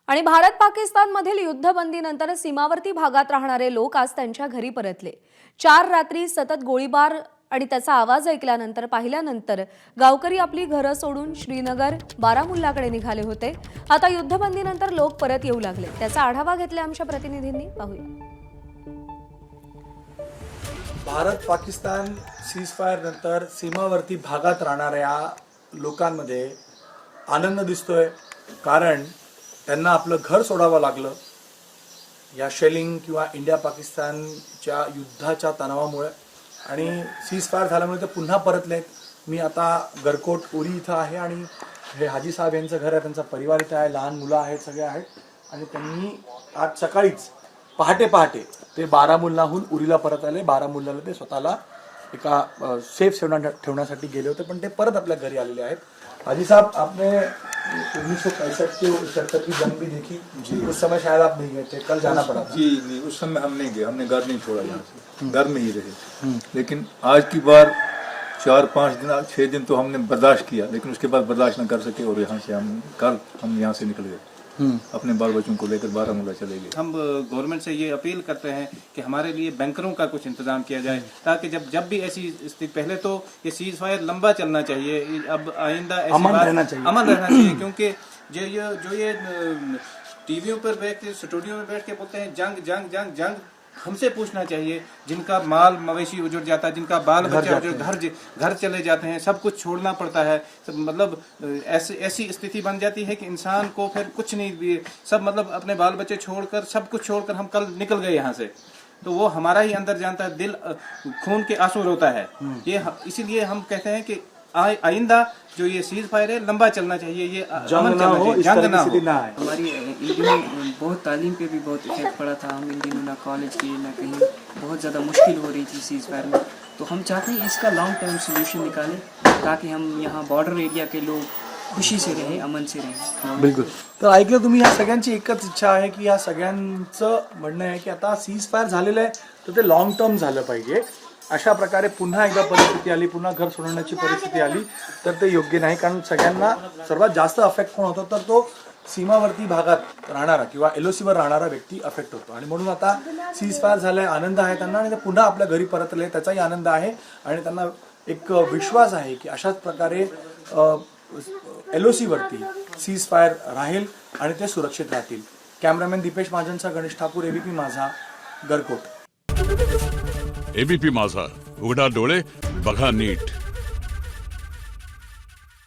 आणि भारत पाकिस्तानमधील युद्धबंदीनंतर सीमावर्ती भागात राहणारे लोक आज त्यांच्या घरी परतले। 4 रात्री सतत गोळीबार आणि त्याचा आवाज ऐकल्यानंतर पाहिल्यानंतर गावकरी आपली घरं सोडून श्रीनगर बारामुल्लाकडे निघाले होते। आता युद्धबंदीनंतर लोक परत येऊ लागले, त्याचा आढावा घेतला आमच्या प्रतिनिधींनी। पाहूया। भारत पाकिस्तान सीजफायर नंतर सीमावर्ती भागात राहणाऱ्या लोकांमध्ये आनंद दिसतोय, कारण त्यांना आपलं घर सोडावं लागलं या शेलिंग किंवा इंडिया पाकिस्तानच्या युद्धाच्या तणावामुळे, आणि सीजफायर झाल्यामुळे ते पुन्हा परतलेत। मी आता गरकोट उरी इथं आहे आणि हे हाजी साहेब यांचं घर आहे, त्यांचा परिवार इथं आहे, लहान मुलं आहेत, सगळे आहेत। आणि त्यांनी आज सकाळीच पहाटे ते बारामुल्लाहून उरीला परत आले। बारामुल्लाला ते स्वतःला एका सेफ ठेवण्यासाठी गेले होते, पण ते परत आपल्या घरी आलेले आहेत। हाजी साहब, आपने 1965 के 71 की जंग भी देखी जी। उस समय शायद आप नहीं गए थे, कल जाना पड़ा था। जी नहीं, उस समय हम नहीं गए, हमने घर नहीं छोड़ा, यहाँ से घर में ही रहे। लेकिन आज की बार 4-5 दिन 6 दिन तो हमने बर्दाश्त किया, लेकिन उसके बाद बर्दाश्त न कर सके और यहाँ से हम यहाँ से निकल गए। अपने बाल बच्चों को लेकर बारामूला चले गए। हम गवर्नमेंट से ये अपील करते हैं कि हमारे लिए बैंकरों का कुछ इंतजाम किया जाए, ताकि जब भी ऐसी स्थिति, पहले तो ये सीज फायर लंबा चलना चाहिए, अब आइंदा अमन रहना चाहिए, क्योंकि जो ये टीवियों पर बैठ के, स्टूडियो में बैठ के बोलते हैं जंग जंग जंग जंग, हमसे पूछना चाहिए जिनका माल मवेशी उजड़ जाता है, जिनका बाल बच्चा घर चले जाते हैं, सब कुछ छोड़ना पड़ता है। मतलब ऐसी स्थिति बन जाती है कि इंसान को फिर कुछ नहीं, सब मतलब अपने बाल बच्चे छोड़कर, सब कुछ छोड़कर हम कल निकल गए यहाँ से, तो वो हमारा ही अंदर जानता है, दिल खून के आंसू रोता है। ये इसीलिए हम कहते हैं कि आइंदा जो ये सीज फायर है लंबा चलना चाहिए, ये जंग ना हो, जंग ना हो। हमारी इन दिनों बहुत तालीम पे भी बहुत इफेक्ट पड़ा था। हम इन दिनों ना कॉलेज किए ना कहीं, बहुत ज़्यादा मुश्किल हो रही थी सीज फायर में। तो हम चाहते हैं इसका लॉन्ग टर्म सोल्यूशन निकालें, ताकि हम यहाँ बॉर्डर एरिया के लोग खुशी से रहें, अमन से रहें। बिलकुल। तर ऐकलं तुम्ही, ह्या सगळ्यांची एकच इच्छा आहे की ह्या सगळ्यांचं म्हणणं आहे की आता सीज फायर झालेलं आहे तर ते लॉंग टर्म झालं पाहिजे। अशा प्रकारे पुन्हा एकदा परिस्थिती आली, पुन्हा घर सोडण्याची परिस्थिती आली तर ते योग्य नाही, कारण सगळ्यांना सर्वात जास्त अफेक्ट कोण होतो तर तो सीमावर्ती भागात राहणारा किंवा एलओसीवर राहणारा व्यक्ती अफेक्ट होतो। आणि म्हणून आता सीज फायर झालाय, आनंद आहे त्यांना, आणि ते पुन्हा आपल्या घरी परतले त्याचाही आनंद आहे, आणि त्यांना एक विश्वास आहे की अशाच प्रकारे एलओसी वरती सीज फायर राहील आणि ते सुरक्षित राहतील। कॅमेरामॅन दीपेश महाजनचा गणेश ठाकूर, एबीपी माझा, गरकोट। एबीपी माझा, उघडा डोळे बघा नीट।